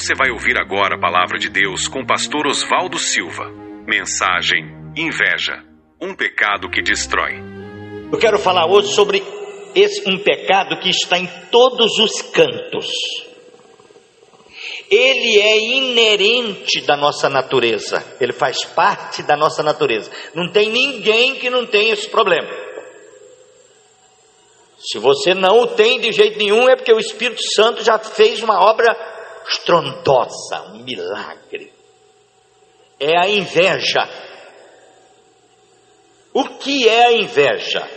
Você vai ouvir agora a palavra de Deus com o pastor Oswaldo Silva. Mensagem: Inveja, um pecado que destrói. Eu quero falar hoje sobre um pecado que está em todos os cantos. Ele é inerente da nossa natureza. Ele faz parte da nossa natureza. Não tem ninguém que não tenha esse problema. Se você não o tem de jeito nenhum, é porque o Espírito Santo já fez uma obra estrondosa, um milagre. É a inveja. O que é a inveja?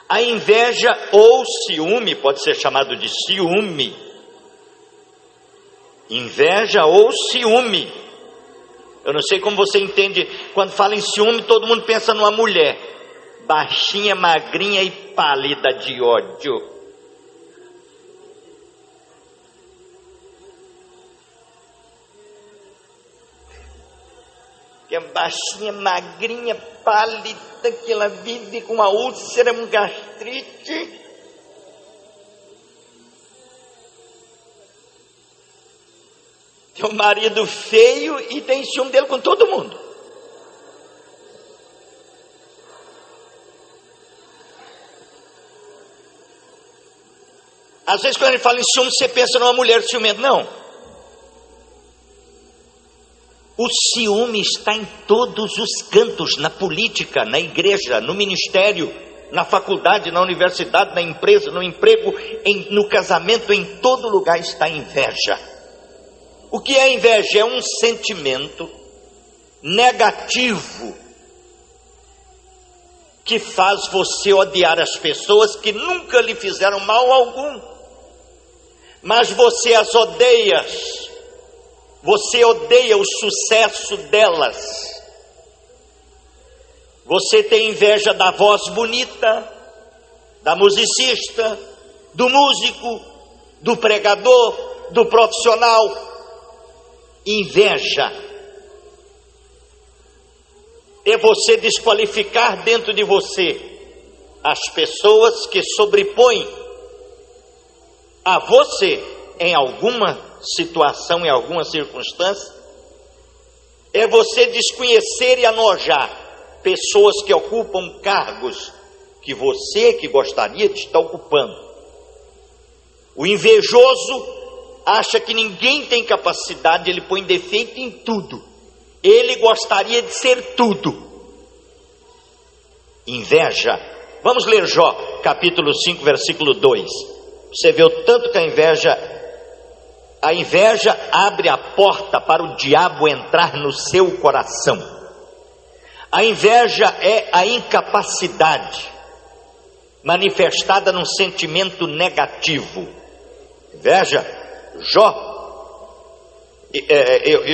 A inveja ou ciúme, pode ser chamado de ciúme. Inveja ou ciúme. Eu não sei como você entende. Quando fala em ciúme, todo mundo pensa numa mulher baixinha, magrinha e pálida de ódio. Que é baixinha, magrinha, pálida, que ela vive com uma úlcera, uma gastrite. Tem um marido feio e tem ciúme dele com todo mundo. Às vezes quando ele fala em ciúme, você pensa numa mulher ciumenta. Não. O ciúme está em todos os cantos, na política, na igreja, no ministério, na faculdade, na universidade, na empresa, no emprego, no casamento, em todo lugar está a inveja. O que é inveja? É um sentimento negativo que faz você odiar as pessoas que nunca lhe fizeram mal algum, mas você as odeia. Você odeia o sucesso delas. Você tem inveja da voz bonita, da musicista, do músico, do pregador, do profissional. Inveja é você desqualificar dentro de você as pessoas que sobrepõem a você em alguma situação, em alguma circunstância. É você desconhecer e anojar pessoas que ocupam cargos que você que gostaria de estar ocupando. O invejoso acha que ninguém tem capacidade, ele põe defeito em tudo. Ele gostaria de ser tudo. Inveja. Vamos ler Jó, capítulo 5, versículo 2. Você vê o tanto que a inveja abre a porta para o diabo entrar no seu coração. A inveja é a incapacidade manifestada num sentimento negativo. Inveja, Jó,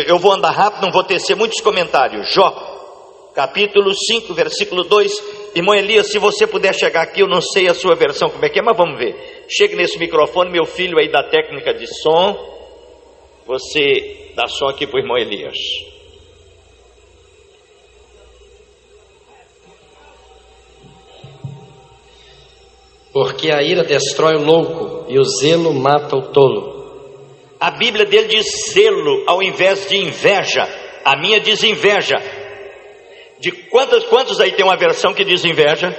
eu vou andar rápido, não vou tecer muitos comentários. Jó, capítulo 5, versículo 2. Irmão Elias, se você puder chegar aqui, eu não sei a sua versão como é que é, mas vamos ver. Chegue nesse microfone, meu filho aí da técnica de som. Você dá som aqui para o irmão Elias. Porque a ira destrói o louco e o zelo mata o tolo. A Bíblia dele diz zelo ao invés de inveja. A minha diz inveja. De quantos aí tem uma versão que diz inveja?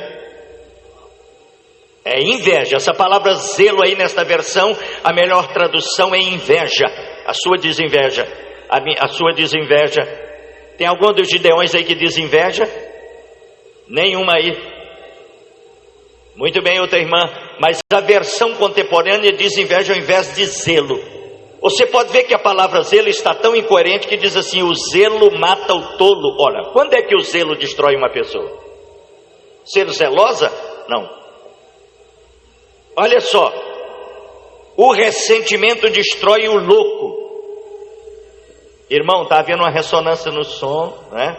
É inveja. Essa palavra zelo aí nesta versão, a melhor tradução é inveja. A sua diz inveja. A sua diz inveja. Tem algum dos Gideões aí que diz inveja? Nenhuma aí. Muito bem, outra irmã. Mas a versão contemporânea diz inveja ao invés de zelo. Você pode ver que a palavra zelo está tão incoerente que diz assim: o zelo mata o tolo. Olha, quando é que o zelo destrói uma pessoa? Ser zelosa? Não. Olha só, o ressentimento destrói o louco. Irmão, está havendo uma ressonância no som, né?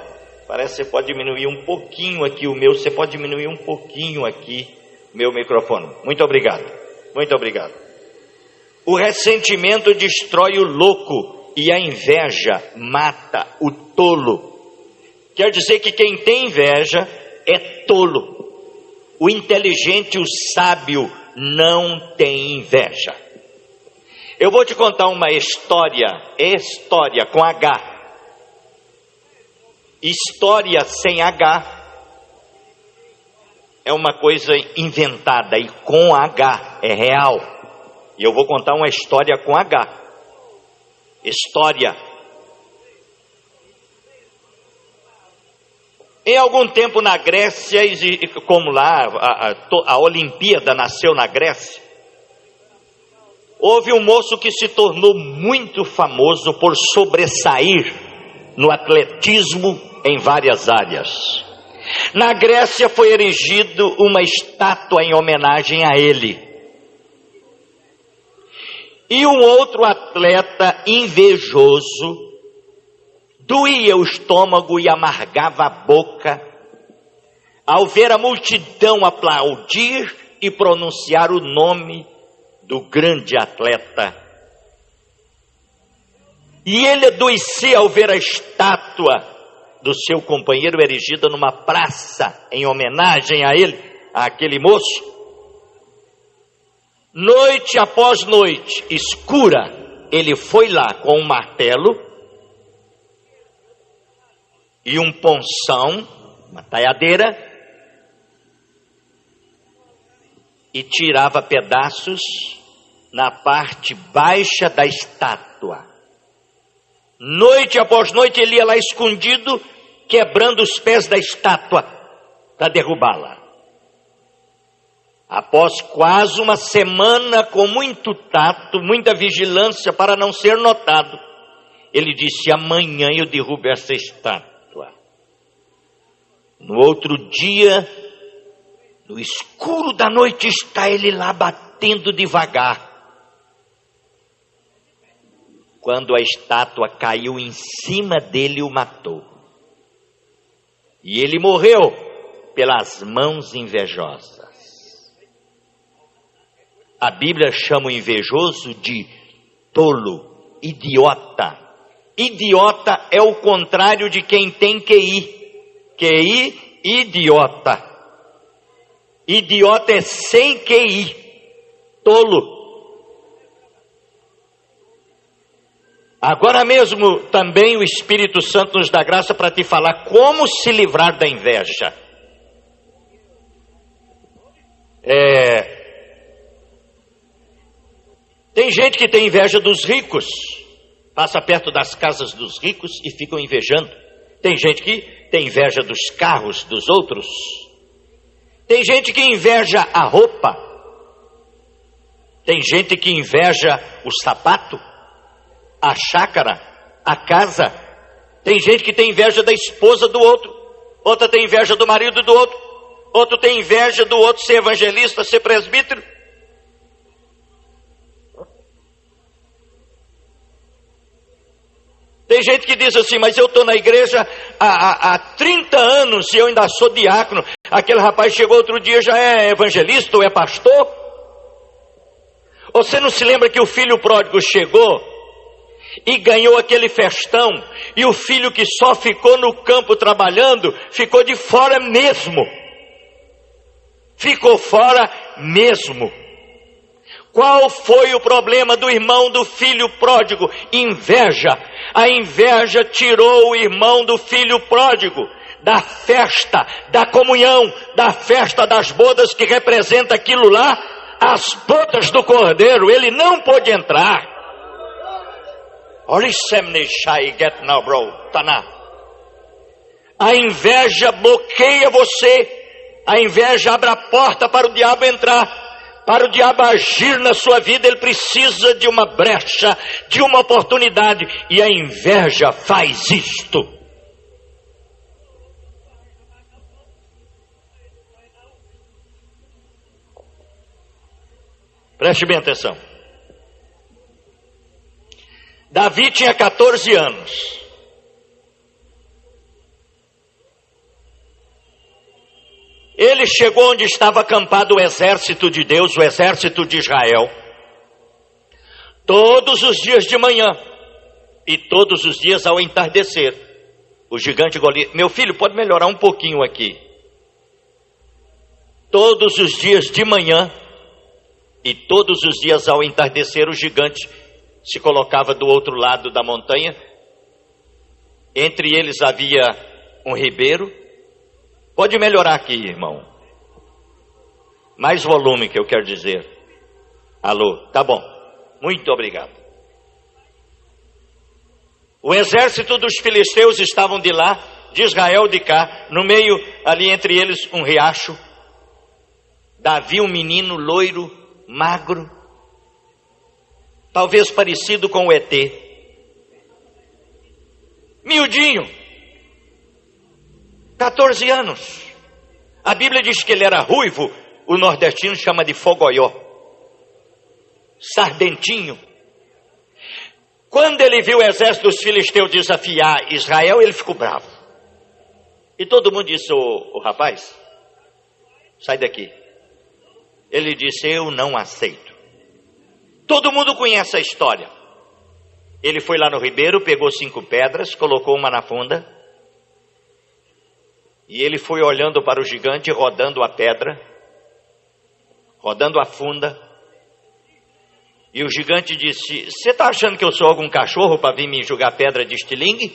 Parece que você pode diminuir um pouquinho aqui o meu, você pode diminuir um pouquinho aqui o meu microfone. Muito obrigado, muito obrigado. O ressentimento destrói o louco e a inveja mata o tolo. Quer dizer que quem tem inveja é tolo. O inteligente, o sábio, não tem inveja. Eu vou te contar uma história com H. História sem H é uma coisa inventada, e com H é real. E eu vou contar uma história com H. História. Em algum tempo na Grécia, como lá a Olimpíada nasceu na Grécia, houve um moço que se tornou muito famoso por sobressair no atletismo em várias áreas. Na Grécia foi erigido uma estátua em homenagem a ele. E um outro atleta invejoso doía o estômago e amargava a boca ao ver a multidão aplaudir e pronunciar o nome do grande atleta. E ele adoecia ao ver a estátua do seu companheiro erigida numa praça em homenagem a ele, àquele moço. Noite após noite, escura, ele foi lá com um martelo e um ponção, uma taiadeira, e tirava pedaços na parte baixa da estátua. Noite após noite ele ia lá escondido, quebrando os pés da estátua para derrubá-la. Após quase uma semana, com muito tato, muita vigilância para não ser notado, ele disse: amanhã eu derrubo essa estátua. No outro dia, no escuro da noite, está ele lá batendo devagar. Quando a estátua caiu em cima dele, o matou. E ele morreu pelas mãos invejosas. A Bíblia chama o invejoso de tolo, idiota. Idiota é o contrário de quem tem QI. QI, idiota. Idiota é sem QI, tolo. Agora mesmo também o Espírito Santo nos dá graça para te falar como se livrar da inveja. Tem gente que tem inveja dos ricos, passa perto das casas dos ricos e ficam invejando. Tem gente que tem inveja dos carros dos outros. Tem gente que inveja a roupa. Tem gente que inveja o sapato, a chácara, a casa. Tem gente que tem inveja da esposa do outro. Outra tem inveja do marido do outro. Outro tem inveja do outro ser evangelista, ser presbítero. Tem gente que diz assim: mas eu estou na igreja há 30 anos e eu ainda sou diácono. Aquele rapaz chegou outro dia, já é evangelista ou é pastor? Você não se lembra que o filho pródigo chegou e ganhou aquele festão, e o filho que só ficou no campo trabalhando, ficou de fora mesmo. Ficou fora mesmo. Qual foi o problema do irmão do filho pródigo? Inveja. A inveja tirou o irmão do filho pródigo da festa, da comunhão, da festa das bodas, que representa aquilo lá, as bodas do Cordeiro. Ele não pôde entrar. A inveja bloqueia você. A inveja abre a porta para o diabo entrar. Para o diabo agir na sua vida, ele precisa de uma brecha, de uma oportunidade. E a inveja faz isto. Preste bem atenção. Davi tinha 14 anos. Ele chegou onde estava acampado o exército de Deus, o exército de Israel, todos os dias de manhã e todos os dias ao entardecer. O gigante Golias: meu filho, pode melhorar um pouquinho aqui. Todos os dias de manhã e todos os dias ao entardecer, o gigante se colocava do outro lado da montanha. Entre eles havia um ribeiro. Pode melhorar aqui, irmão. Mais volume, que eu quero dizer. Alô, tá bom. Muito obrigado. O exército dos filisteus estavam de lá, de Israel de cá, no meio, ali entre eles, um riacho. Davi, um menino loiro, magro, talvez parecido com o ET. Miudinho, 14 anos. A Bíblia diz que ele era ruivo, o nordestino chama de fogoió, sardentinho. Quando ele viu o exército dos filisteus desafiar Israel, ele ficou bravo. E todo mundo disse: ô rapaz, sai daqui. Ele disse: eu não aceito. Todo mundo conhece a história. Ele foi lá no ribeiro, pegou 5 pedras, colocou uma na funda, e ele foi olhando para o gigante, rodando a pedra, rodando a funda. E o gigante disse: você está achando que eu sou algum cachorro para vir me jogar pedra de estilingue?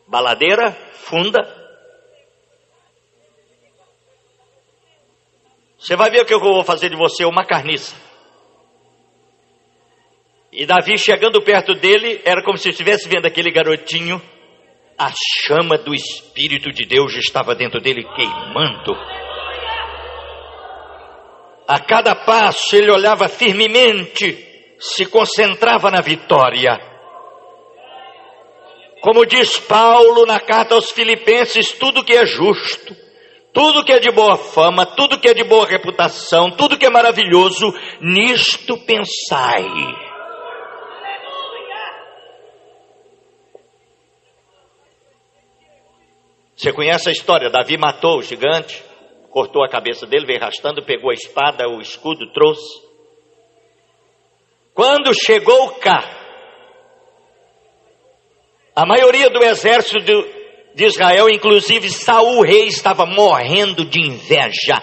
Baladeira, funda? Você vai ver o que eu vou fazer de você, uma carniça. E Davi, chegando perto dele, era como se estivesse vendo aquele garotinho. A chama do Espírito de Deus estava dentro dele queimando. A cada passo ele olhava firmemente, se concentrava na vitória. Como diz Paulo na carta aos Filipenses: tudo que é justo, tudo que é de boa fama, tudo que é de boa reputação, tudo que é maravilhoso, nisto pensai. Você conhece a história? Davi matou o gigante, cortou a cabeça dele, veio arrastando, pegou a espada, o escudo, trouxe. Quando chegou cá, a maioria do exército de Israel, inclusive Saul, rei, estava morrendo de inveja.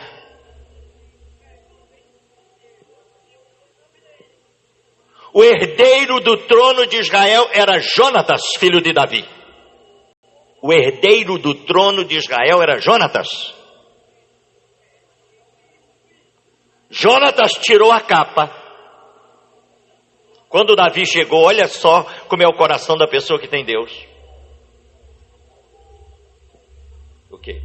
O herdeiro do trono de Israel era Jonatas, filho de Davi. O herdeiro do trono de Israel era Jonatas. Jonatas tirou a capa. Quando Davi chegou, olha só como é o coração da pessoa que tem Deus. O quê?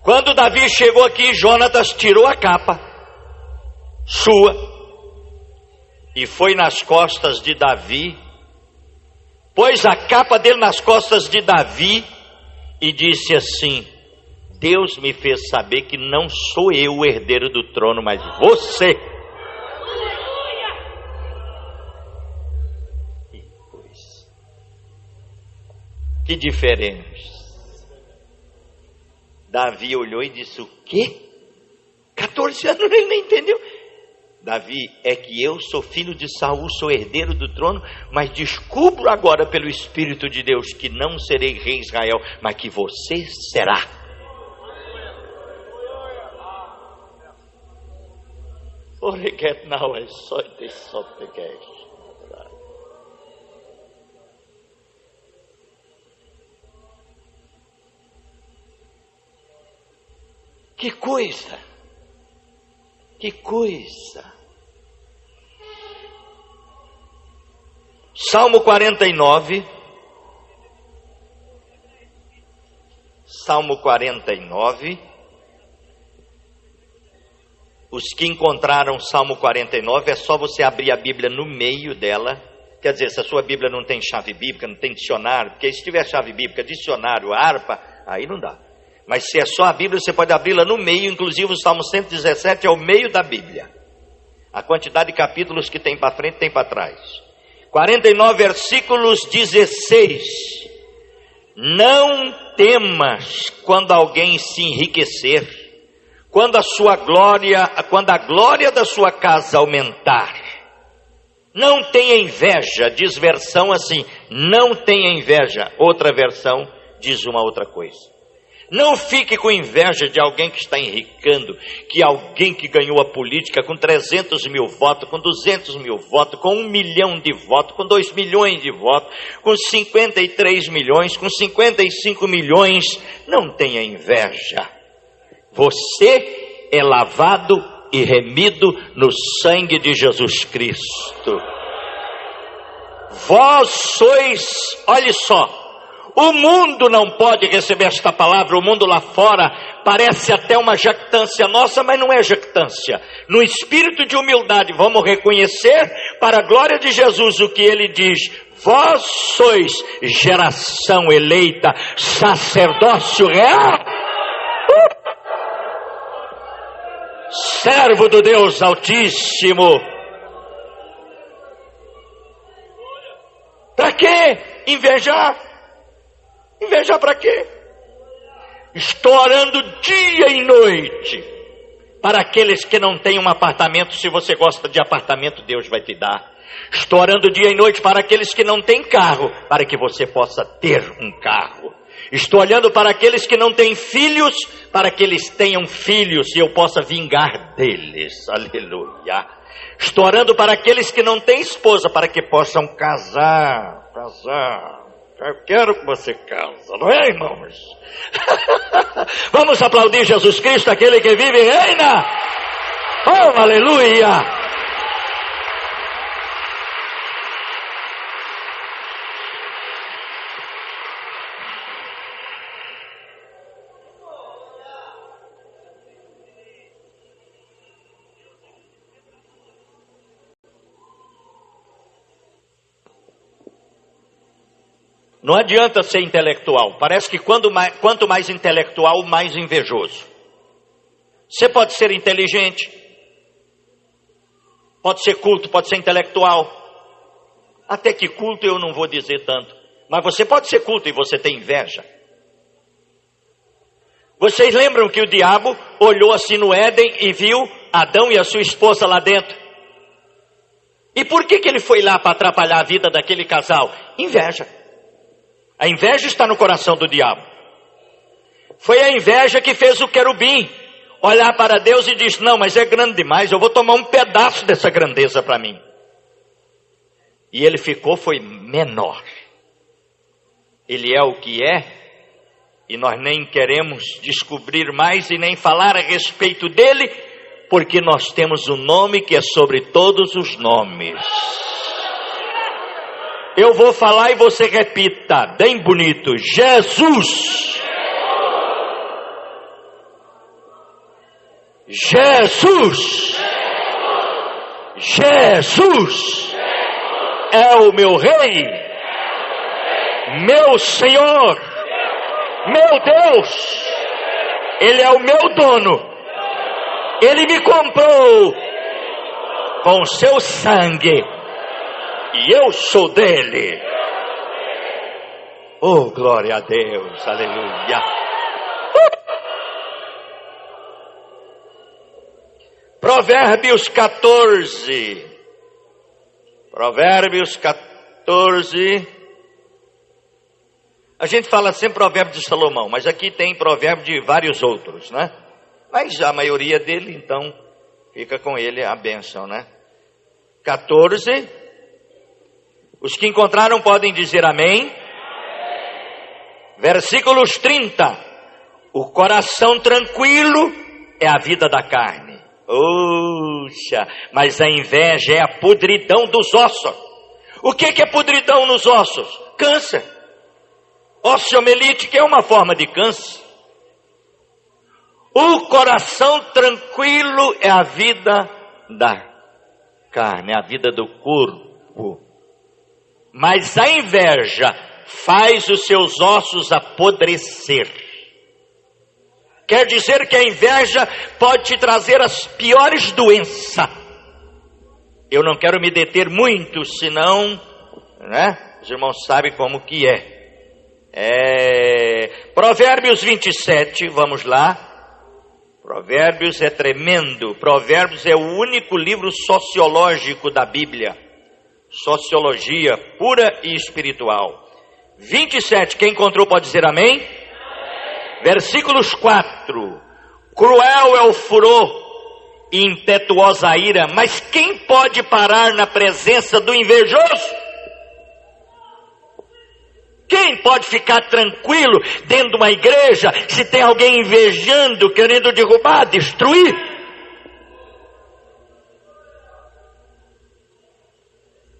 Quando Davi chegou aqui, Jonatas tirou a capa sua e foi nas costas de Davi, pôs a capa dele nas costas de Davi e disse assim: Deus me fez saber que não sou eu o herdeiro do trono, mas você. Que diferente. Davi olhou e disse: o quê? 14 anos ele nem entendeu. Davi, é que eu sou filho de Saul, sou herdeiro do trono, mas descubro agora pelo Espírito de Deus que não serei rei de Israel, mas que você será. Forget now, I saw this supplication. Que coisa! Que coisa! Salmo 49. Salmo 49. Os que encontraram Salmo 49, é só você abrir a Bíblia no meio dela. Quer dizer, se a sua Bíblia não tem chave bíblica, não tem dicionário, porque se tiver chave bíblica, dicionário, harpa, aí não dá. Mas se é só a Bíblia, você pode abri-la no meio, inclusive o Salmo 117 é o meio da Bíblia. A quantidade de capítulos que tem para frente, tem para trás. 49, versículos 16. Não temas quando alguém se enriquecer, quando a glória da sua casa aumentar. Não tenha inveja, diz versão assim, não tenha inveja. Outra versão diz uma outra coisa. Não fique com inveja de alguém que está enricando, que alguém que ganhou a política com 300 mil votos, com 200 mil votos, com 1 milhão de votos, com 2 milhões de votos, com 53 milhões, com 55 milhões. Não tenha inveja. Você é lavado e remido no sangue de Jesus Cristo. Vós sois, olhe só, o mundo não pode receber esta palavra. O mundo lá fora parece até uma jactância nossa, mas não é jactância. No espírito de humildade vamos reconhecer, para a glória de Jesus, o que ele diz: vós sois geração eleita, sacerdócio real, servo do Deus Altíssimo. Para que invejar? Invejar para quê? Estou orando dia e noite para aqueles que não têm um apartamento. Se você gosta de apartamento, Deus vai te dar. Estou orando dia e noite para aqueles que não têm carro, para que você possa ter um carro. Estou olhando para aqueles que não têm filhos, para que eles tenham filhos e eu possa vingar deles. Aleluia. Estou orando para aqueles que não têm esposa, para que possam casar. Eu quero que você case, não é, irmãos? Vamos aplaudir Jesus Cristo, aquele que vive e reina. Oh, aleluia! Não adianta ser intelectual. Parece que quanto mais intelectual, mais invejoso. Você pode ser inteligente, pode ser culto, pode ser intelectual. Até que culto eu não vou dizer tanto. Mas você pode ser culto e você tem inveja. Vocês lembram que o diabo olhou assim no Éden e viu Adão e a sua esposa lá dentro? E por que ele foi lá para atrapalhar a vida daquele casal? Inveja. A inveja está no coração do diabo. Foi a inveja que fez o querubim olhar para Deus e diz: não, mas é grande demais, eu vou tomar um pedaço dessa grandeza para mim. E ele foi menor. Ele é o que é, e nós nem queremos descobrir mais e nem falar a respeito dele, porque nós temos um nome que é sobre todos os nomes. Eu vou falar e você repita, bem bonito: Jesus. Jesus. Jesus é o meu Rei, meu Senhor, meu Deus. Ele é o meu dono. Ele me comprou com seu sangue. E eu sou dele. Oh, glória a Deus, aleluia. Provérbios 14. Provérbios 14. A gente fala sempre provérbio de Salomão, mas aqui tem provérbio de vários outros, né? Mas a maioria dele, então, fica com ele a bênção, né? 14. Os que encontraram podem dizer amém. Versículos 30. O coração tranquilo é a vida da carne. Puxa, mas a inveja é a podridão dos ossos. O que é podridão nos ossos? Câncer. Osteomielite, que é uma forma de câncer. O coração tranquilo é a vida da carne, é a vida do corpo. Mas a inveja faz os seus ossos apodrecer. Quer dizer que a inveja pode te trazer as piores doenças. Eu não quero me deter muito, senão, né? Os irmãos sabem como que é. Provérbios 27, vamos lá. Provérbios é tremendo. Provérbios é o único livro sociológico da Bíblia. Sociologia pura e espiritual. 27, quem encontrou pode dizer amém? Versículos 4. Cruel é o furor e impetuosa a ira, mas quem pode parar na presença do invejoso? Quem pode ficar tranquilo dentro de uma igreja se tem alguém invejando, querendo derrubar, destruir?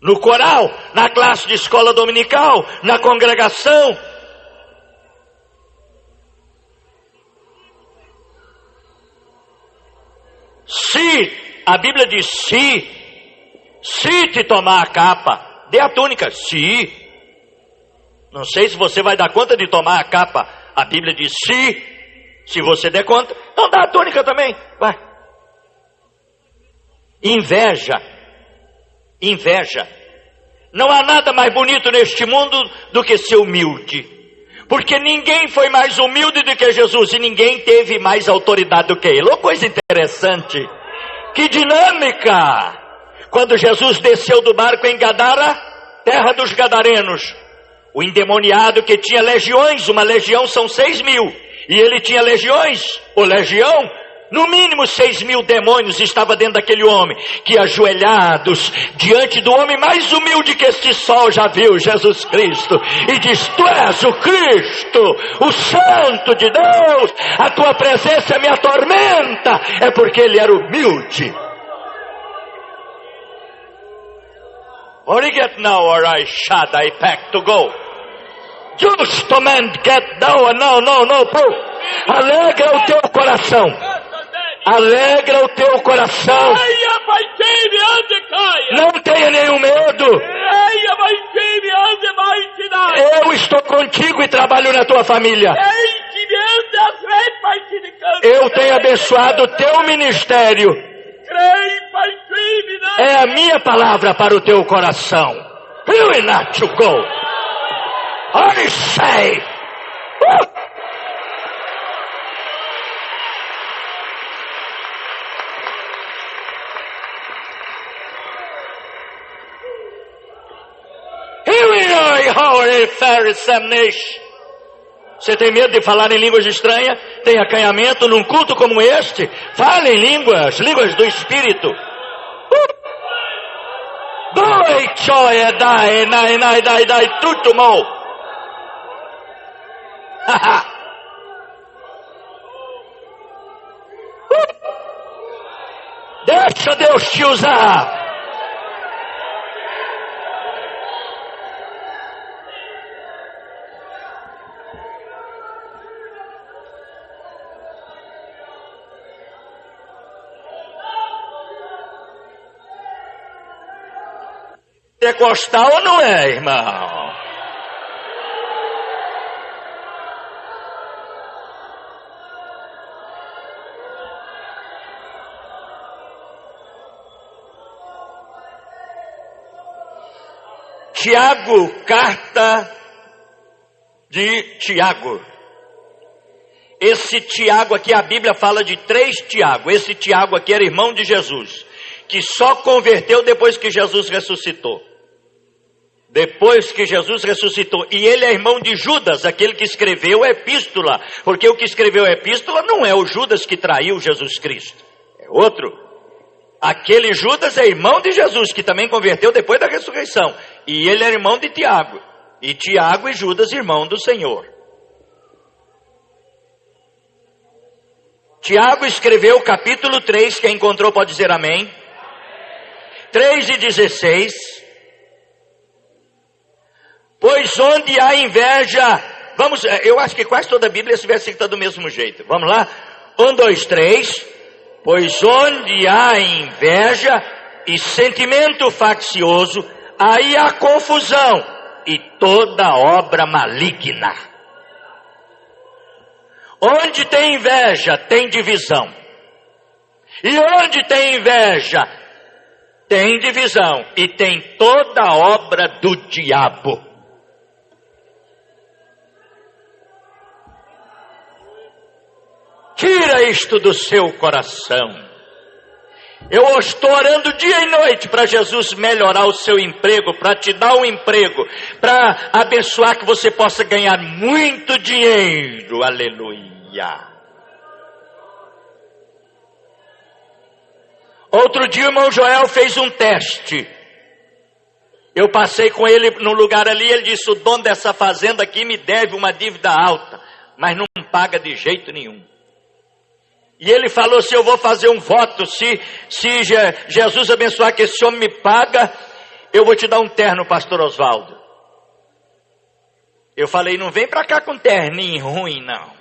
No coral, na classe de escola dominical, na congregação. Se, a Bíblia diz se te tomar a capa, dê a túnica, se. Não sei se você vai dar conta de tomar a capa. A Bíblia diz se você der conta, então dá a túnica também, vai. Inveja. Não há nada mais bonito neste mundo do que ser humilde. Porque ninguém foi mais humilde do que Jesus e ninguém teve mais autoridade do que ele. Uma coisa interessante. Que dinâmica! Quando Jesus desceu do barco em Gadara, terra dos Gadarenos, o endemoniado que tinha legiões, uma legião são 6.000, e ele tinha legiões, ou legião, no mínimo 6.000 demônios estava dentro daquele homem, que ajoelhados diante do homem mais humilde que este sol já viu, Jesus Cristo, e diz: tu és o Cristo, o Santo de Deus, a tua presença me atormenta. É porque ele era humilde. Get now or I shall I pack to go. Just a man get down. No, pô. Alegra o teu coração. Alegra o teu coração. Não tenha nenhum medo. Eu estou contigo e trabalho na tua família. Eu tenho abençoado o teu ministério. É a minha palavra para o teu coração. You will not to go. I say. Você tem medo de falar em línguas estranhas? Tem acanhamento num culto como este? Fale em línguas do Espírito. Doi choia dai tudo mal. Deixa Deus te usar. Pentecostal ou não é, irmão? Tiago, carta de Tiago. Esse Tiago aqui, a Bíblia fala de 3 Tiago. Esse Tiago aqui era irmão de Jesus, que só converteu depois que Jesus ressuscitou. Depois que Jesus ressuscitou. E ele é irmão de Judas, aquele que escreveu a epístola. Porque o que escreveu a epístola não é o Judas que traiu Jesus Cristo. É outro. Aquele Judas é irmão de Jesus, que também converteu depois da ressurreição. E ele é irmão de Tiago. E Tiago e Judas, irmão do Senhor. Tiago escreveu o capítulo 3, quem encontrou pode dizer amém. 3:16. Pois onde há inveja, eu acho que quase toda a Bíblia esse versículo está do mesmo jeito. Vamos lá? 1, 2, 3. Pois onde há inveja e sentimento faccioso, aí há confusão e toda obra maligna. Onde tem inveja, tem divisão. E onde tem inveja, tem divisão. E tem toda obra do diabo. Tira isto do seu coração. Eu estou orando dia e noite para Jesus melhorar o seu emprego, para te dar um emprego, para abençoar que você possa ganhar muito dinheiro. Aleluia. Outro dia o irmão Joel fez um teste. Eu passei com ele no lugar ali, ele disse: o dono dessa fazenda aqui me deve uma dívida alta, mas não paga de jeito nenhum. E ele falou: se eu vou fazer um voto, se Jesus abençoar que esse homem me paga, eu vou te dar um terno, pastor Osvaldo. Eu falei: não vem para cá com terninho ruim, não.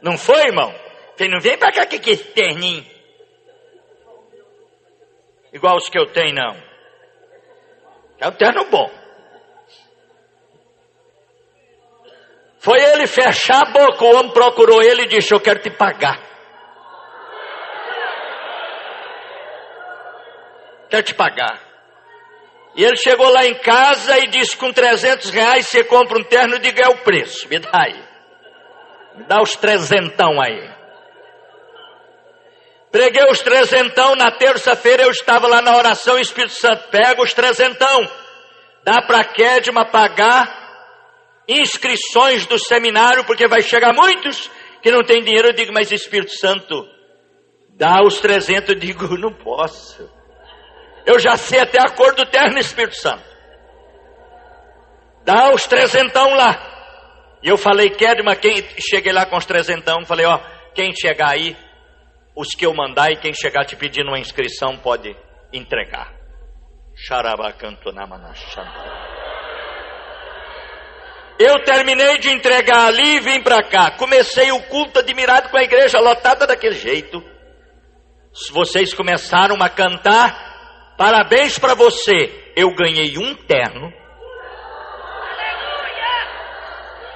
Não foi, irmão? Falei: não vem para cá com esse terninho igual os que eu tenho, não. É um terno bom. Foi ele fechar a boca, o homem procurou ele e disse: eu quero te pagar. Quero te pagar. E ele chegou lá em casa e disse: com 300 reais você compra um terno. Diga: é o preço, me dá aí. Me dá os 300 aí. Preguei os 300, na terça-feira eu estava lá na oração, o Espírito Santo: pega os 300, dá para a Kedma pagar inscrições do seminário, porque vai chegar muitos que não tem dinheiro. Eu digo: mas Espírito Santo, dá os 300. Eu digo: não posso. Eu já sei até a cor do terno, Espírito Santo. Dá os 300 lá. E eu falei: Kedma, cheguei lá com os 300, falei: ó, quem chegar aí, os que eu mandar, e quem chegar te pedindo uma inscrição pode entregar. Eu terminei de entregar ali e vim para cá. Comecei o culto admirado com a igreja lotada daquele jeito. Vocês começaram a cantar. Parabéns para você. Eu ganhei um terno.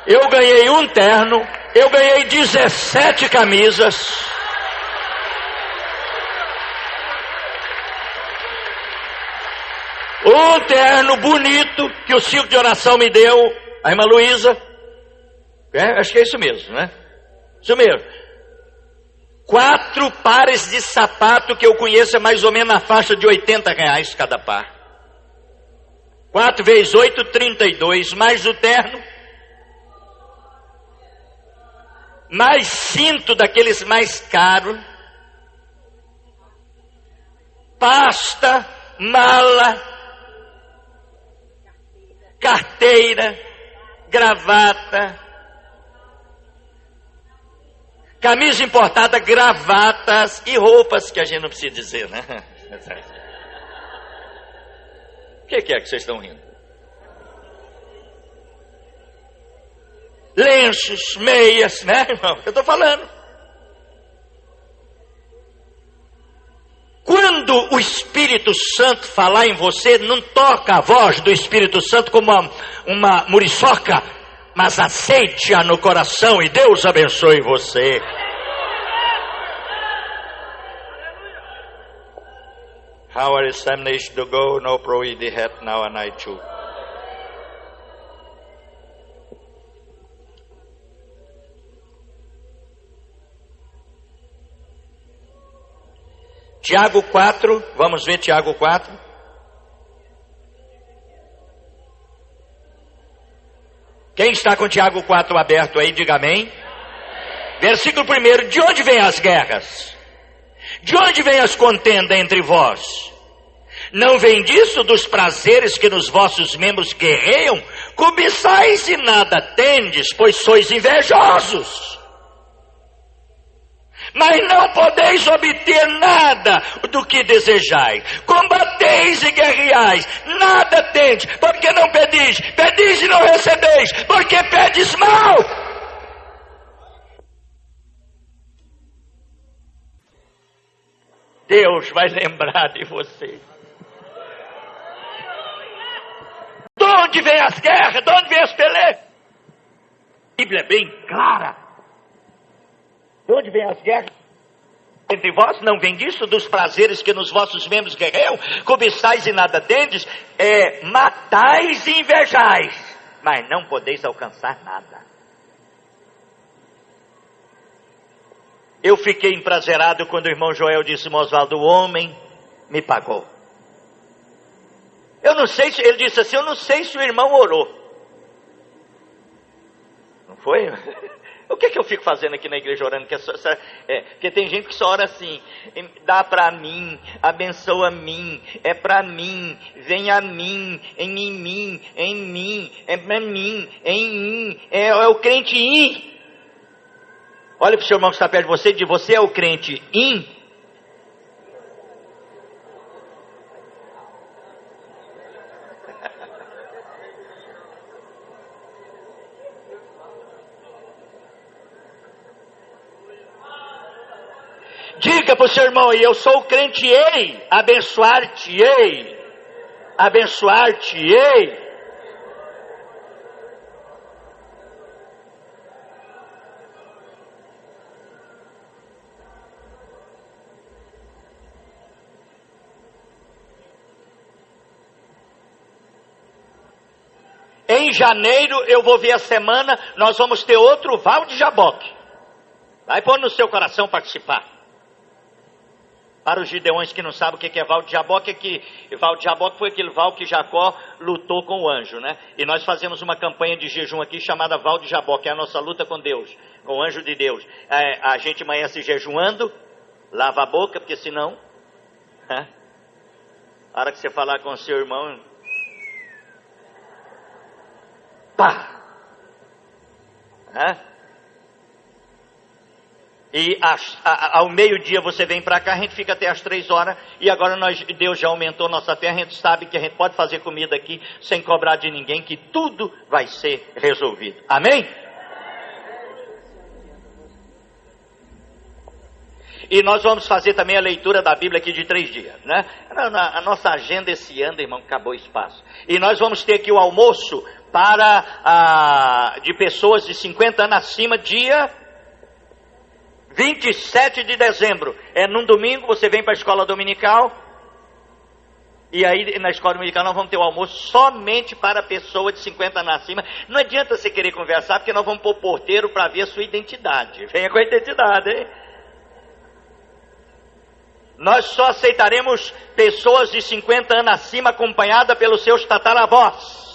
Eu ganhei um terno. Eu ganhei 17 camisas. Um terno bonito que o círculo de oração me deu, a irmã Luísa. Acho que é isso mesmo, né? Isso mesmo. 4 pares de sapato que eu conheço, é mais ou menos na faixa de 80 reais cada par. 4 vezes 8, 32, mais o terno. Mais cinto daqueles mais caros. Pasta, mala, carteira, gravata, camisa importada, gravatas e roupas que a gente não precisa dizer, né? O que é que vocês estão rindo? Lenços, meias, né, irmão? Eu estou falando. Quando o Espírito Santo falar em você, não toca a voz do Espírito Santo como uma muriçoca, mas aceite-a no coração e Deus abençoe você. Our examination to go, no prohibit the head now and I too. Tiago 4, vamos ver Tiago 4. Quem está com Tiago 4 aberto aí, diga amém. Versículo 1: de onde vêm as guerras? De onde vêm as contendas entre vós? Não vem disso dos prazeres que nos vossos membros guerreiam? Cobiçais e nada tendes, pois sois invejosos. Mas não podeis obter nada do que desejais. Combateis e guerreais, nada tendes, porque não pedis. Pedis e não recebeis, porque pedes mal. Deus vai lembrar de vocês. De onde vem as guerras? De onde vem as pelejas? A Bíblia é bem clara. De onde vem as guerras? Entre vós não vem disso, dos prazeres que nos vossos membros guerreiam? Cobiçais e nada tendes, matais e invejais, mas não podeis alcançar nada. Eu fiquei emprazerado quando o irmão Joel disse: Oswaldo, o homem me pagou. Eu não sei se, ele disse assim, eu não sei se o irmão orou. Não foi? O que eu fico fazendo aqui na igreja orando? Porque tem gente que só ora assim: dá para mim, abençoa mim, é para mim, vem a mim, em mim, é para mim, em mim, é o crente in. Olha para o seu irmão que está perto de você, você é o crente in. Diga para o seu irmão aí: eu sou o crente ei, abençoar-te-ei, abençoar-te-ei. Em janeiro eu vou ver a semana, nós vamos ter outro Val de Jaboque. Vai pôr no seu coração participar. Para os gideões que não sabem o que é Val de Jaboque, Val de Jaboque foi aquele Val que Jacó lutou com o anjo, né? E nós fazemos uma campanha de jejum aqui chamada Val de Jaboque, é a nossa luta com Deus, com o anjo de Deus. A gente amanhece jejuando, lava a boca, porque senão, a hora que você falar com o seu irmão, pá! E ao meio-dia você vem para cá, a gente fica até às 3 horas, e agora Deus já aumentou nossa fé, a gente sabe que a gente pode fazer comida aqui sem cobrar de ninguém, que tudo vai ser resolvido. Amém? E nós vamos fazer também a leitura da Bíblia aqui de 3 dias, né? A nossa agenda esse ano, irmão, acabou o espaço. E nós vamos ter aqui o almoço de pessoas de 50 anos acima, dia 27 de dezembro, é num domingo, você vem para a escola dominical, e aí na escola dominical nós vamos ter o almoço somente para pessoa de 50 anos acima. Não adianta você querer conversar, porque nós vamos pôr porteiro para ver a sua identidade. Venha com a identidade, hein? Nós só aceitaremos pessoas de 50 anos acima, acompanhada pelos seus tataravós.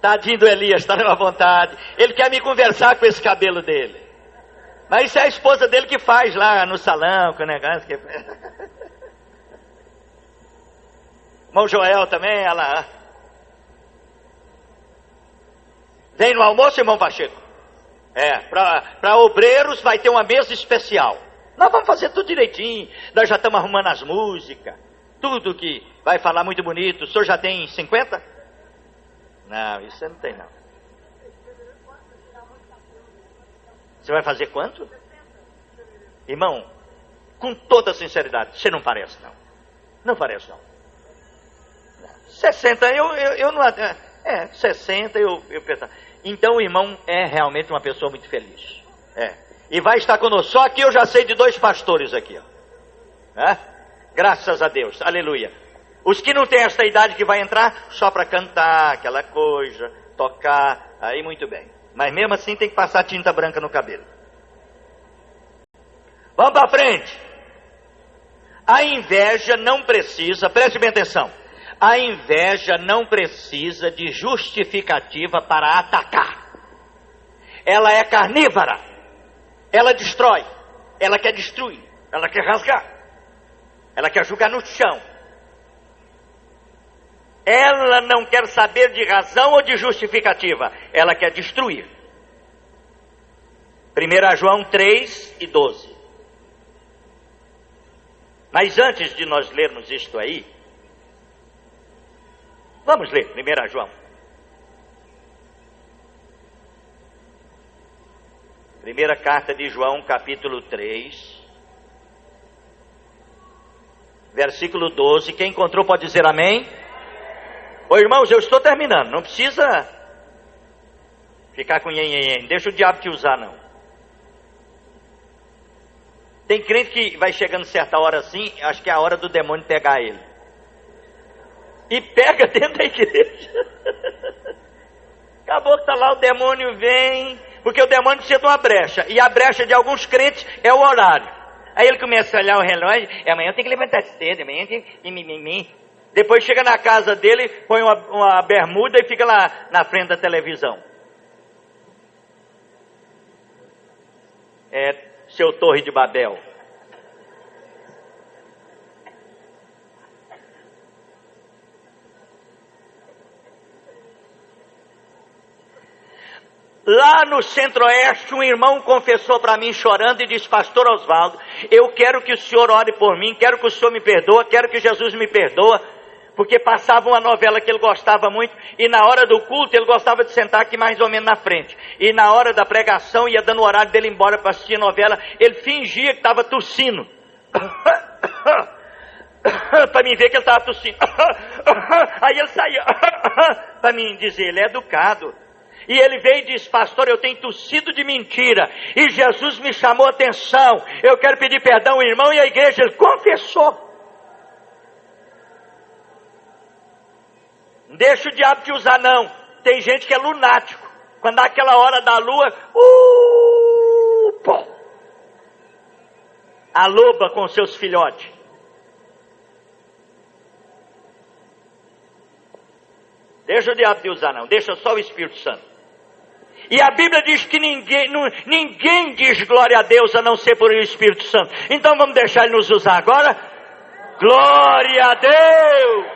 Tadinho do Elias, está à vontade. Ele quer me conversar com esse cabelo dele. Mas isso é a esposa dele que faz lá no salão, com o negócio. Irmão Joel também, ela. Vem no almoço, irmão Pacheco? Para obreiros vai ter uma mesa especial. Nós vamos fazer tudo direitinho. Nós já estamos arrumando as músicas. Tudo que vai falar muito bonito. O senhor já tem 50? Não, isso não tem não. Você vai fazer quanto? Irmão, com toda sinceridade, você não parece não. Não parece não. 60, eu não... 60 eu penso. Então o irmão é realmente uma pessoa muito feliz. E vai estar conosco. Só que eu já sei de 2 pastores aqui, ó. Graças a Deus, aleluia. Os que não têm essa idade que vai entrar só para cantar, aquela coisa, tocar, aí muito bem. Mas mesmo assim tem que passar tinta branca no cabelo. Vamos para frente. A inveja não precisa, preste bem atenção, a inveja não precisa de justificativa para atacar. Ela é carnívora, ela destrói, ela quer destruir, ela quer rasgar, ela quer jogar no chão. Ela não quer saber de razão ou de justificativa. Ela quer destruir. 1 João 3 e 12. Mas antes de nós lermos isto aí, vamos ler 1 João. Primeira carta de João, capítulo 3, versículo 12. Quem encontrou pode dizer amém? Ô irmãos, eu estou terminando, não precisa ficar com nhenhenhen, deixa o diabo te usar não. Tem crente que vai chegando certa hora assim, acho que é a hora do demônio pegar ele. E pega dentro da igreja. Acabou que está lá, o demônio vem, porque o demônio precisa de uma brecha, e a brecha de alguns crentes é o horário. Aí ele começa a olhar o relógio, amanhã eu tenho que levantar cedo, amanhã eu tenho que... Depois chega na casa dele, põe uma bermuda e fica lá na frente da televisão. É seu Torre de Babel. Lá no Centro-Oeste, um irmão confessou para mim chorando e disse: Pastor Osvaldo, eu quero que o senhor ore por mim, quero que o senhor me perdoe, quero que Jesus me perdoe, porque passava uma novela que ele gostava muito, e na hora do culto ele gostava de sentar aqui mais ou menos na frente, e na hora da pregação ia dando o horário dele embora para assistir a novela, ele fingia que estava tossindo, para mim ver que ele estava tossindo, aí ele saía, para mim dizer, ele é educado. E ele veio e disse: pastor, eu tenho tossido de mentira, e Jesus me chamou a atenção, eu quero pedir perdão ao irmão, e a igreja, ele confessou. Não deixa o diabo te usar não, tem gente que é lunático, quando dá aquela hora da lua, pô, a loba com seus filhotes. Deixa o diabo te usar não, deixa só o Espírito Santo. E a Bíblia diz que ninguém diz glória a Deus a não ser por o Espírito Santo. Então vamos deixar ele nos usar agora? Glória a Deus!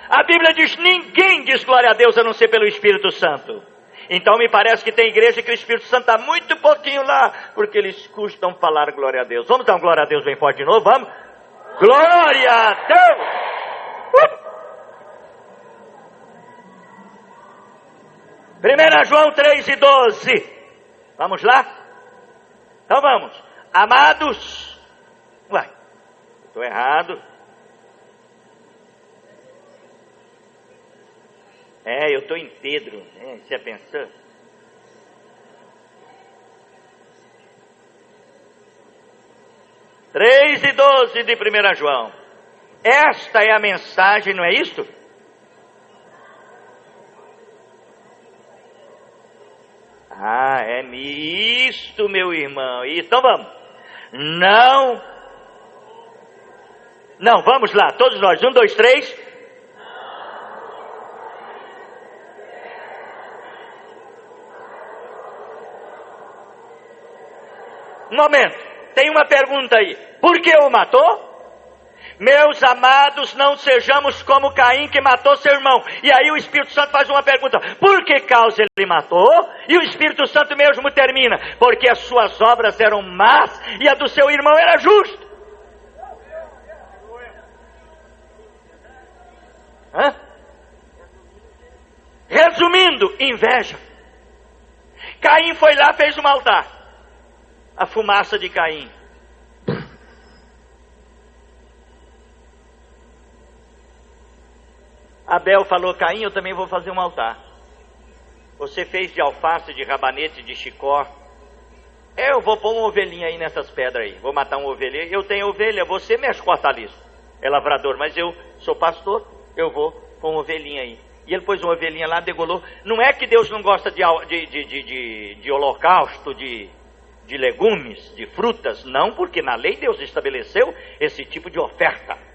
A Bíblia diz que ninguém diz glória a Deus a não ser pelo Espírito Santo. Então me parece que tem igreja que o Espírito Santo está muito pouquinho lá, porque eles custam falar glória a Deus. Vamos dar um glória a Deus bem forte de novo, vamos? Glória a Deus! 1 João 3:12. Vamos lá? Então vamos. Amados. Uai, estou errado. Eu estou em Pedro. Você pensou? — 3:12 de 1 João. Esta é a mensagem, não é isto? É isto, meu irmão. Então vamos. Não, vamos lá, todos nós. 1, 2, 3. Um momento, tem uma pergunta aí. Por que o matou? Meus amados, não sejamos como Caim, que matou seu irmão. E aí o Espírito Santo faz uma pergunta: por que causa ele matou? E o Espírito Santo mesmo termina: porque as suas obras eram más e a do seu irmão era justa. Resumindo, inveja. Caim foi lá, fez um altar. A fumaça de Caim. Abel falou: Caim, eu também vou fazer um altar. Você fez de alface, de rabanete, de chicó. Eu vou pôr uma ovelhinha aí nessas pedras aí. Vou matar uma ovelha. Eu tenho ovelha, você mexe com hortaliça. É lavrador, mas eu sou pastor, eu vou pôr uma ovelhinha aí. E ele pôs uma ovelhinha lá, degolou. Não é que Deus não gosta de holocausto, de legumes, de frutas. Não, porque na lei Deus estabeleceu esse tipo de oferta.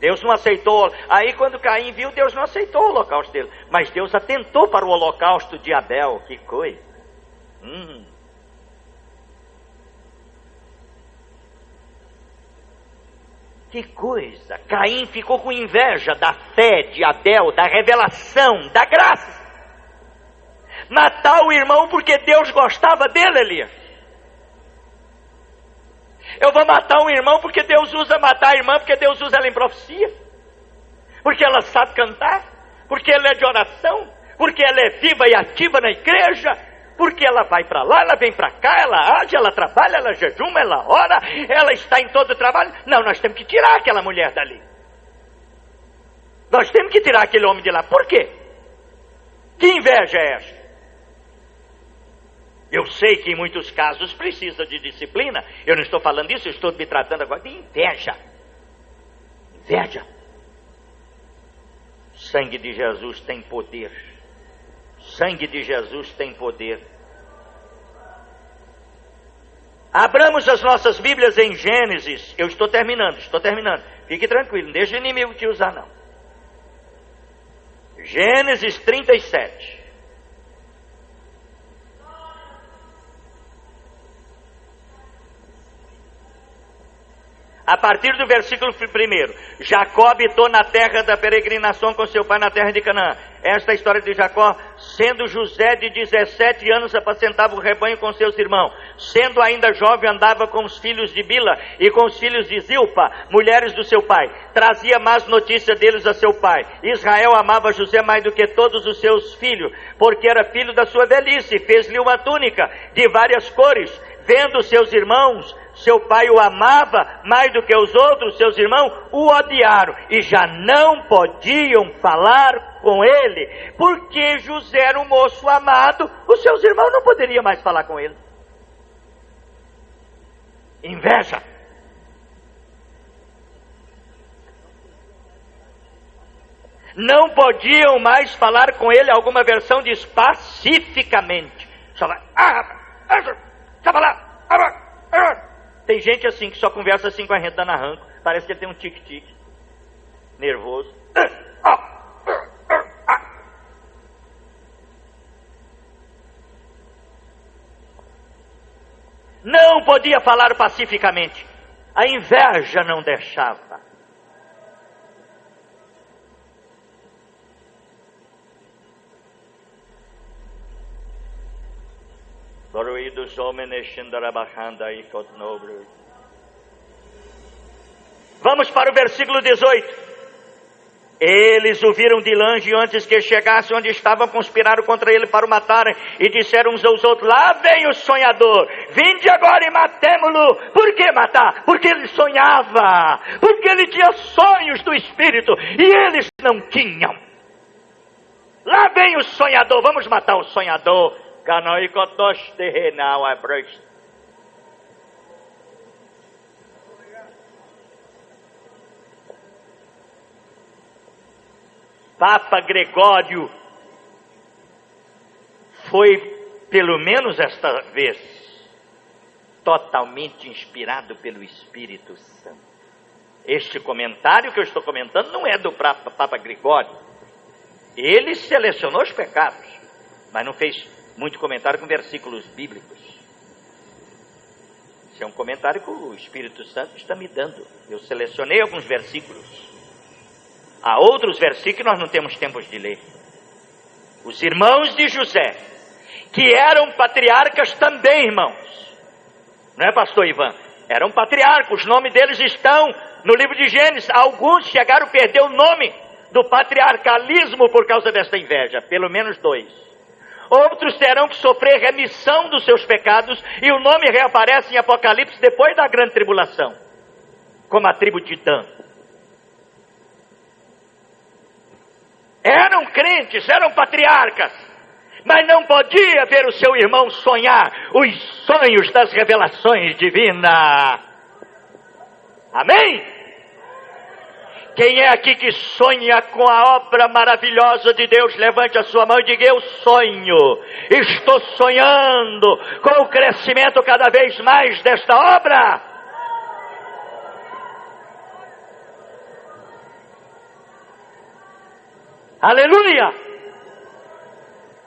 Deus não aceitou. Aí quando Caim viu, Deus não aceitou o holocausto dele. Mas Deus atentou para o holocausto de Abel. Que coisa. Que coisa. Caim ficou com inveja da fé de Abel, da revelação, da graça. Matar o irmão porque Deus gostava dele, Elias. Eu vou matar um irmão porque Deus usa matar a irmã, porque Deus usa ela em profecia, porque ela sabe cantar, porque ela é de oração, porque ela é viva e ativa na igreja, porque ela vai para lá, ela vem para cá, ela age, ela trabalha, ela jejuma, ela ora, ela está em todo o trabalho. Não, nós temos que tirar aquela mulher dali. Nós temos que tirar aquele homem de lá. Por quê? Que inveja é esta? Eu sei que em muitos casos precisa de disciplina. Eu não estou falando disso, eu estou me tratando agora de inveja. Inveja. sangue de Jesus tem poder. Sangue de Jesus tem poder. Abramos as nossas Bíblias em Gênesis. Eu estou terminando. Fique tranquilo, não deixe o inimigo te usar não. Gênesis 37. A partir do versículo 1, Jacó habitou na terra da peregrinação com seu pai na terra de Canaã. Esta é a história de Jacó. Sendo José de 17 anos, apacentava o rebanho com seus irmãos. Sendo ainda jovem, andava com os filhos de Bila e com os filhos de Zilpa, mulheres do seu pai. Trazia más notícias deles a seu pai. Israel amava José mais do que todos os seus filhos, porque era filho da sua velhice. Fez-lhe uma túnica de várias cores. Vendo seus irmãos, seu pai o amava mais do que os outros, seus irmãos o odiaram e já não podiam falar com ele, porque José era um moço amado, os seus irmãos não poderiam mais falar com ele. Inveja. Não podiam mais falar com ele, alguma versão diz pacificamente. Só vai, tem gente assim que só conversa assim com a gente dando arranco. Parece que ele tem um tique-tique nervoso. Não podia falar pacificamente. A inveja não deixava. Vamos para o versículo 18. Eles o viram de longe antes que chegasse onde estavam, conspiraram contra ele para o matarem e disseram uns aos outros: lá vem o sonhador, vinde agora e matemo-lo. Por que matar? Porque ele sonhava, porque ele tinha sonhos do Espírito e eles não tinham. Lá vem o sonhador, vamos matar o sonhador. Papa Gregório foi, pelo menos esta vez, totalmente inspirado pelo Espírito Santo. Este comentário que eu estou comentando não é do Papa Gregório. Ele selecionou os pecados, mas não fez muito comentário com versículos bíblicos. Esse é um comentário que o Espírito Santo está me dando. Eu selecionei alguns versículos. Há outros versículos que nós não temos tempo de ler. Os irmãos de José, que eram patriarcas também, irmãos. Não é, pastor Ivan? Eram patriarcas. Os nomes deles estão no livro de Gênesis. Alguns chegaram a perder o nome do patriarcalismo por causa desta inveja. Pelo menos 2. Outros terão que sofrer remissão dos seus pecados e o nome reaparece em Apocalipse depois da grande tribulação, como a tribo de Dan. Eram crentes, eram patriarcas, mas não podia ver o seu irmão sonhar os sonhos das revelações divinas. Amém? Quem é aqui que sonha com a obra maravilhosa de Deus? Levante a sua mão e diga: eu sonho. Estou sonhando com o crescimento cada vez mais desta obra. Aleluia!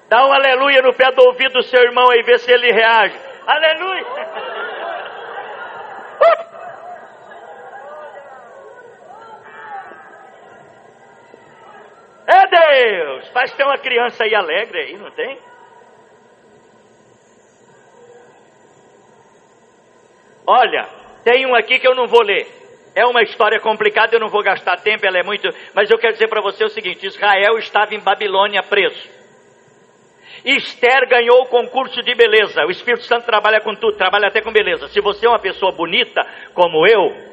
Dá um aleluia no pé do ouvido do seu irmão e vê se ele reage. Aleluia! É Deus! Faz ter uma criança aí alegre aí, não tem? Olha, tem um aqui que eu não vou ler. É uma história complicada, eu não vou gastar tempo, ela é muito... Mas eu quero dizer para você o seguinte: Israel estava em Babilônia preso. Esther ganhou o concurso de beleza. O Espírito Santo trabalha com tudo, trabalha até com beleza. Se você é uma pessoa bonita, como eu...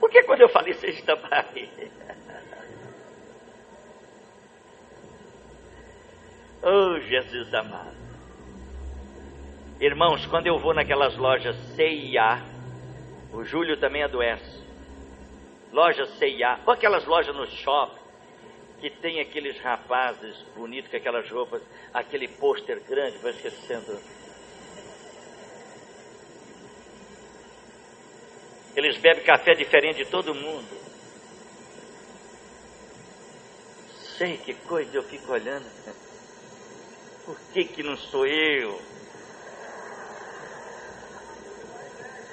Por que quando eu falei você está aí? Oh, Jesus amado. Irmãos, quando eu vou naquelas lojas C&A, o Júlio também adoece. Lojas C&A, ou aquelas lojas no shopping, que tem aqueles rapazes bonitos com aquelas roupas, aquele pôster grande, vai esquecendo. Eles bebem café diferente de todo mundo. Sei que coisa, eu fico olhando. Por que não sou eu?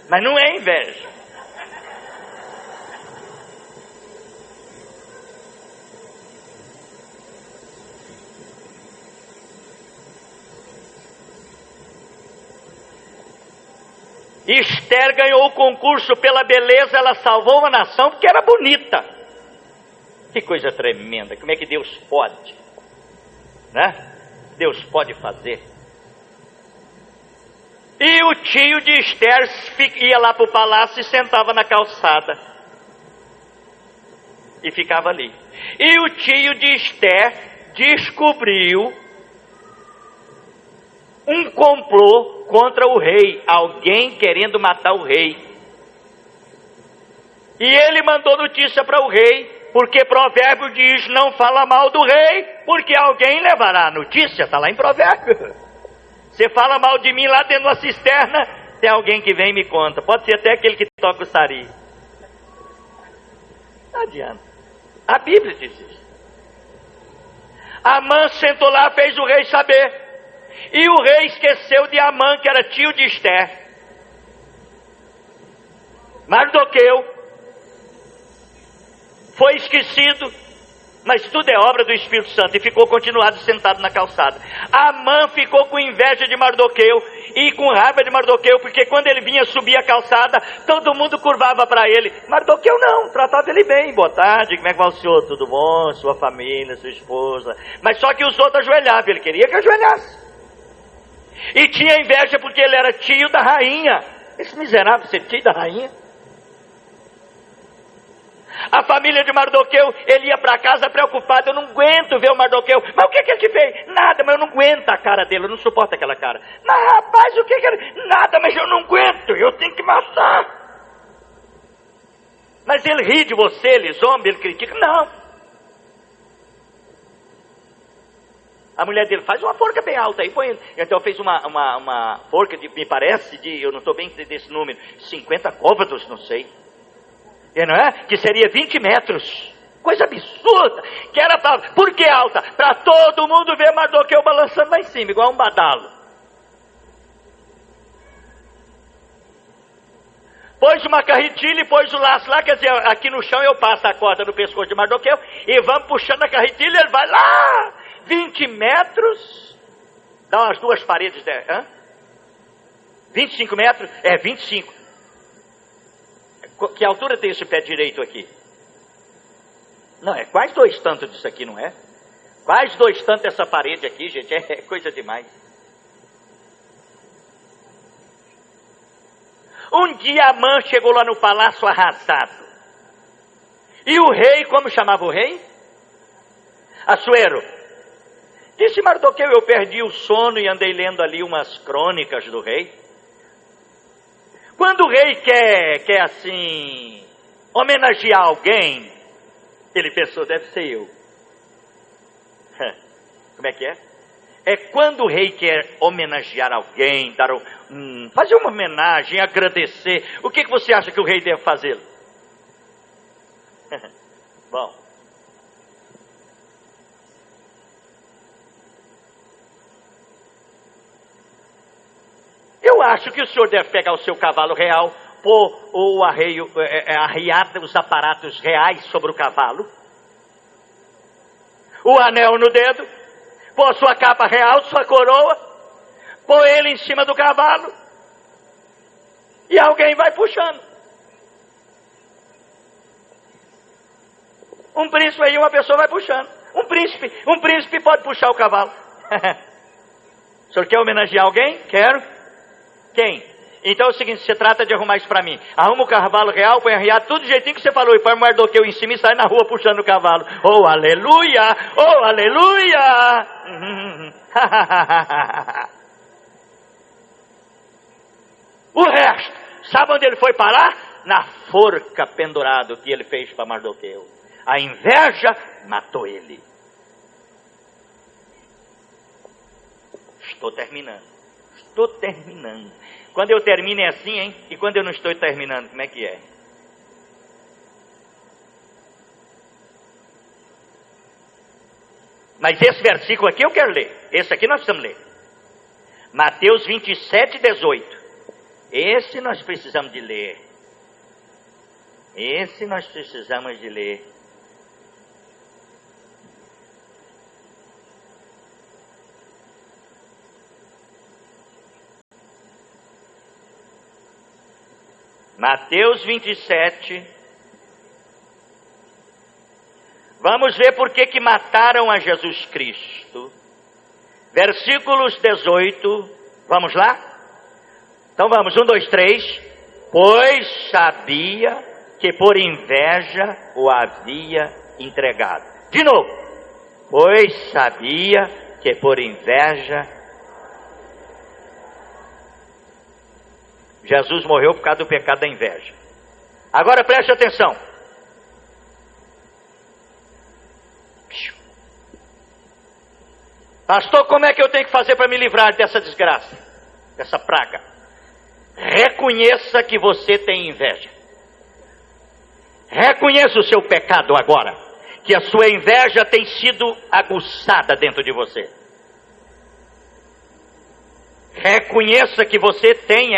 Mas não é inveja. Esther ganhou o concurso pela beleza, ela salvou uma nação porque era bonita. Que coisa tremenda, como é que Deus pode, né? Deus pode fazer. E o tio de Esther ia lá para o palácio e sentava na calçada. E ficava ali. E o tio de Esther descobriu um complô contra o rei, alguém querendo matar o rei. E ele mandou notícia para o rei, porque provérbio diz, não fala mal do rei, porque alguém levará a notícia, está lá em provérbio. Você fala mal de mim lá dentro da cisterna, tem alguém que vem e me conta, pode ser até aquele que toca o sari. Não adianta, a Bíblia diz isso. Amã sentou lá, fez o rei saber. E o rei esqueceu de Amã, que era tio de Esther. Mardoqueu foi esquecido, mas tudo é obra do Espírito Santo, e ficou continuado sentado na calçada. Amã ficou com inveja de Mardoqueu e com raiva de Mardoqueu, porque quando ele vinha subir a calçada, todo mundo curvava para ele. Mardoqueu não, tratava ele bem. Boa tarde, como é que vai o senhor? Tudo bom? Sua família, sua esposa. Mas só que os outros ajoelhavam, ele queria que ajoelhasse. E tinha inveja porque ele era tio da rainha. Esse miserável ser tio da rainha. A família de Mardoqueu, ele ia para casa preocupado. Eu não aguento ver o Mardoqueu. Mas o que ele te fez? Nada, mas eu não aguento a cara dele. Eu não suporto aquela cara. Mas rapaz, o que ele... Nada, mas eu não aguento. Eu tenho que matar. Mas ele ri de você, ele zomba, ele critica. Não. A mulher dele faz uma forca bem alta aí, põe. Então fez uma forca, me parece, eu não estou bem desse número, 50 côvados, não sei. E não é? Que seria 20 metros. Coisa absurda. Que era para... Por que alta? Para todo mundo ver Mardoqueu balançando lá em cima, igual um badalo. Pôs uma carretilha e pôs o laço lá, quer dizer, aqui no chão eu passo a corda no pescoço de Mardoqueu e vamos puxando a carretilha, ele vai lá... 20 metros, dá umas duas paredes, 25 metros, 25. Que altura tem esse pé direito aqui? Não, é quase 2 tantos disso aqui, não é? Quase 2 tantos essa parede aqui, gente, é coisa demais. Um dia Amã chegou lá no palácio arrasado. E o rei, como chamava o rei? Assuero. Disse Mardoqueu, eu perdi o sono e andei lendo ali umas crônicas do rei. Quando o rei quer assim, homenagear alguém, ele pensou, deve ser eu. Como é que é? É quando o rei quer homenagear alguém, fazer uma homenagem, agradecer. O que você acha que o rei deve fazer? Bom. Eu acho que o senhor deve pegar o seu cavalo real, pôr o arreio, arriar os aparatos reais sobre o cavalo, o anel no dedo, pôr sua capa real, sua coroa, pôr ele em cima do cavalo, e alguém vai puxando. Um príncipe aí, uma pessoa vai puxando. Um príncipe pode puxar o cavalo. O senhor quer homenagear alguém? Quero. Quem? Então é o seguinte, você trata de arrumar isso para mim. Arruma o cavalo real, põe arriado, tudo do jeitinho que você falou, e põe o Mardoqueu em cima e sai na rua puxando o cavalo. Oh, aleluia! Oh, aleluia! O resto, sabe onde ele foi parar? Na forca pendurado que ele fez para Mardoqueu. A inveja matou ele. Estou terminando. Quando eu termino é assim, hein? E quando eu não estou terminando, como é que é? Mas esse versículo aqui eu quero ler. Esse aqui nós precisamos ler. Mateus 27, 18. Esse nós precisamos de ler. Mateus 27. Vamos ver por que mataram a Jesus Cristo. Versículos 18. Vamos lá? Então vamos, 1, 2, 3. Pois sabia que por inveja o havia entregado. De novo. Pois sabia que por inveja Jesus morreu por causa do pecado da inveja. Agora preste atenção. Pastor, como é que eu tenho que fazer para me livrar dessa desgraça, dessa praga? Reconheça que você tem inveja. Reconheça o seu pecado agora, que a sua inveja tem sido aguçada dentro de você. Reconheça que você tem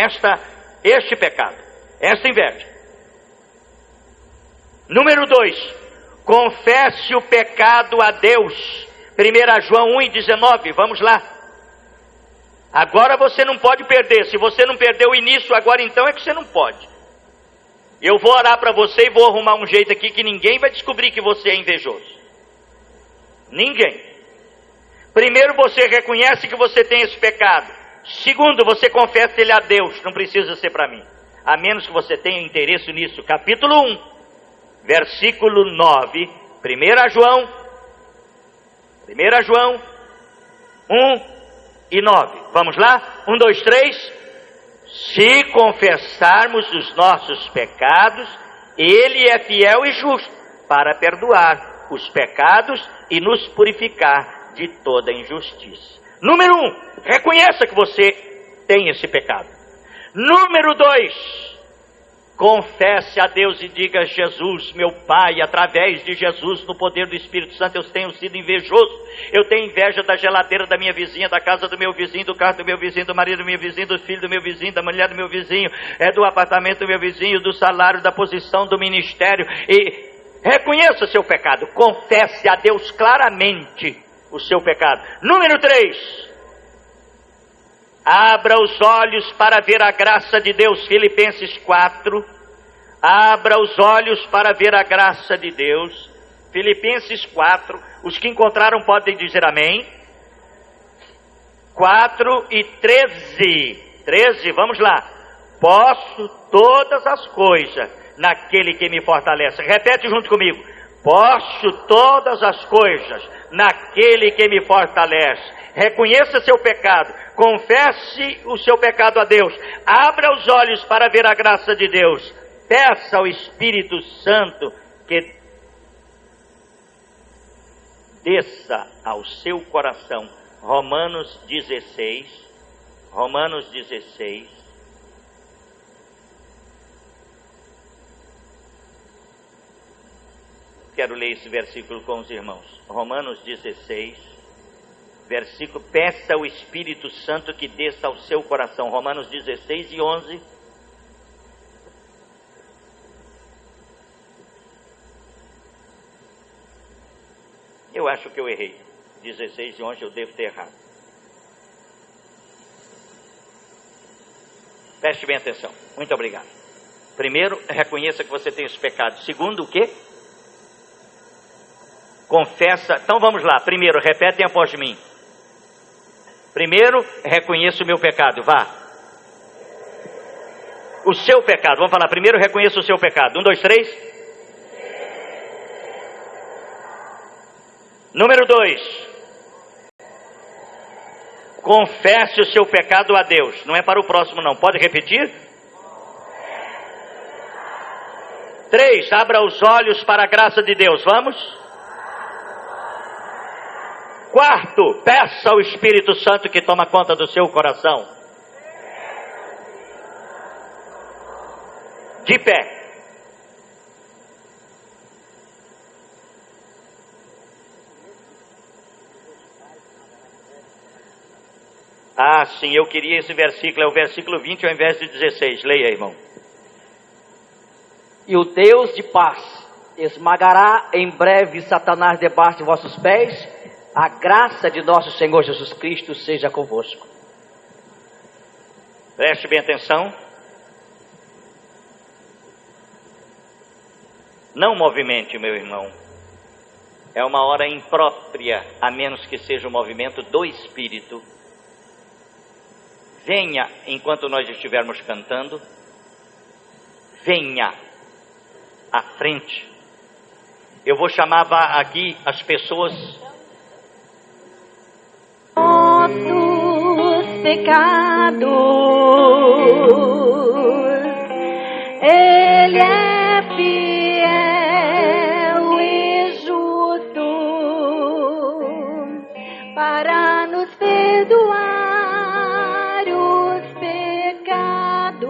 este pecado, esta inveja. Número 2, confesse o pecado a Deus. 1 João 1:19, vamos lá. Agora você não pode perder. Se você não perdeu o início, agora então é que você não pode. Eu vou orar para você e vou arrumar um jeito aqui que ninguém vai descobrir que você é invejoso. Ninguém. Primeiro, você reconhece que você tem esse pecado. Segundo, você confessa ele a Deus. Não precisa ser para mim, a menos que você tenha interesse nisso. Capítulo 1, versículo 9. 1 João 1 e 9. Vamos lá? 1, 2, 3. Se confessarmos os nossos pecados, Ele é fiel e justo para perdoar os pecados e nos purificar de toda injustiça. Número 1, reconheça que você tem esse pecado. Número 2, confesse a Deus e diga: Jesus, meu Pai, através de Jesus, no poder do Espírito Santo, eu tenho sido invejoso. Eu tenho inveja da geladeira da minha vizinha, da casa do meu vizinho, do carro do meu vizinho, do marido do meu vizinho, do filho do meu vizinho, da mulher do meu vizinho, do apartamento do meu vizinho, do salário, da posição, do ministério. E reconheça seu pecado. Confesse a Deus claramente o seu pecado. Número 3, abra os olhos para ver a graça de Deus. Filipenses 4. Abra os olhos para ver a graça de Deus. Filipenses 4. Os que encontraram podem dizer amém. 4 e 13. 13, vamos lá. Posso todas as coisas naquele que me fortalece. Repete junto comigo. Posso todas as coisas naquele que me fortalece. Reconheça seu pecado. Confesse o seu pecado a Deus. Abra os olhos para ver a graça de Deus. Peça ao Espírito Santo que desça ao seu coração. Romanos 16. Romanos 16. Quero ler esse versículo com os irmãos. Romanos 16, versículo: peça ao Espírito Santo que desça ao seu coração. Romanos 16 e 11. Eu acho que eu errei. 16 e 11 eu devo ter errado. Preste bem atenção. Muito obrigado. Primeiro, reconheça que você tem os pecados. Segundo, o quê? Confessa. Então vamos lá. Primeiro, repetem após mim. Primeiro, reconheça o meu pecado. Vá. O seu pecado. Vamos falar. Primeiro, reconheça o seu pecado. 1, 2, 3. Número 2. Confesse o seu pecado a Deus. Não é para o próximo não. Pode repetir? 3, abra os olhos para a graça de Deus. Vamos? 4, peça ao Espírito Santo que toma conta do seu coração. De pé. Ah, sim, eu queria esse versículo, é o versículo 20 ao invés de 16. Leia, irmão. E o Deus de paz esmagará em breve Satanás debaixo de vossos pés. A graça de nosso Senhor Jesus Cristo seja convosco. Preste bem atenção. Não movimente, meu irmão. É uma hora imprópria, a menos que seja o movimento do Espírito. Venha enquanto nós estivermos cantando. Venha à frente. Eu vou chamar aqui as pessoas. Nossos pecados, Ele é fiel e justo para nos perdoar os pecados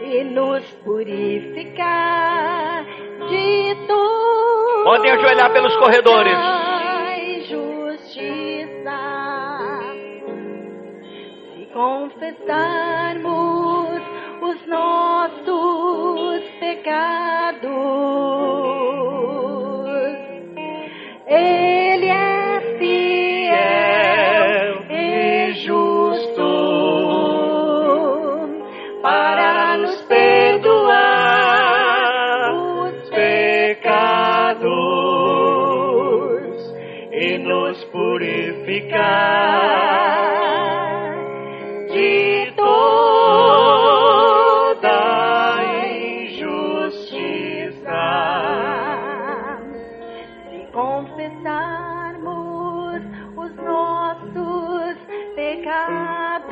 e nos purificar de toda Podem ajoelhar pelos corredores. injustiça. Se confessarmos os nossos pecados, Ele é fiel e justo para nos perdoar os pecados e nos purificar de toda injustiça. Se confessarmos os nossos pecados,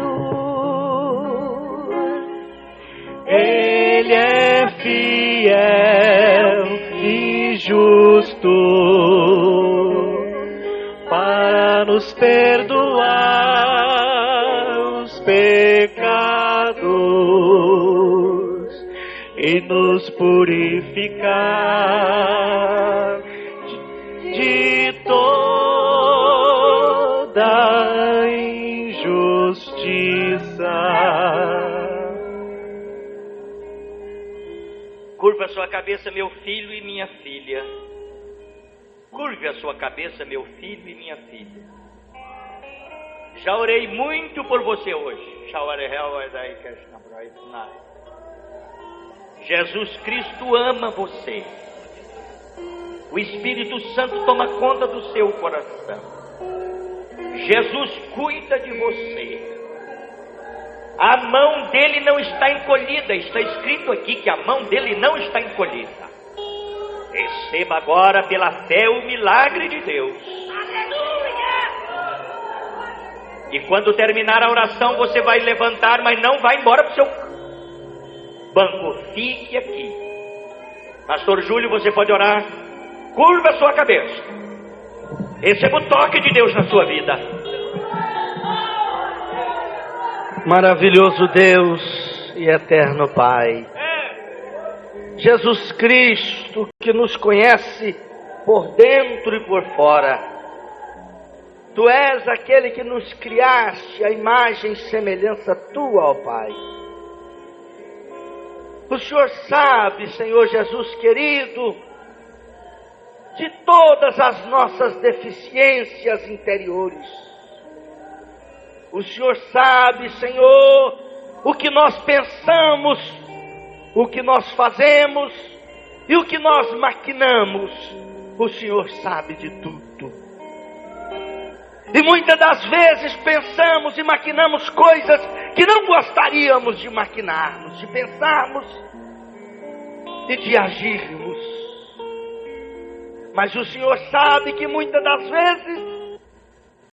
Ele é fiel e justo para nos perdoar os pecados e nos purificar de toda injustiça. Curva a sua cabeça, meu filho e minha filha. Curve a sua cabeça, meu filho e minha filha. Já orei muito por você hoje. Jesus Cristo ama você. O Espírito Santo toma conta do seu coração. Jesus cuida de você. A mão dele não está encolhida. Está escrito aqui que a mão dele não está encolhida. Receba agora pela fé o milagre de Deus. Aleluia! E quando terminar a oração você vai levantar, mas não vai embora para o seu banco. Fique aqui. Pastor Júlio, você pode orar. Curva a sua cabeça. Receba o toque de Deus na sua vida. Maravilhoso Deus e eterno Pai, Jesus Cristo, que nos conhece por dentro e por fora. Tu és aquele que nos criaste a imagem e semelhança tua, ó Pai. O Senhor sabe, Senhor Jesus querido, de todas as nossas deficiências interiores. O Senhor sabe, Senhor, o que nós pensamos, o que nós fazemos e o que nós maquinamos. O Senhor sabe de tudo. E muitas das vezes pensamos e maquinamos coisas que não gostaríamos de maquinarmos, de pensarmos e de agirmos. Mas o Senhor sabe que muitas das vezes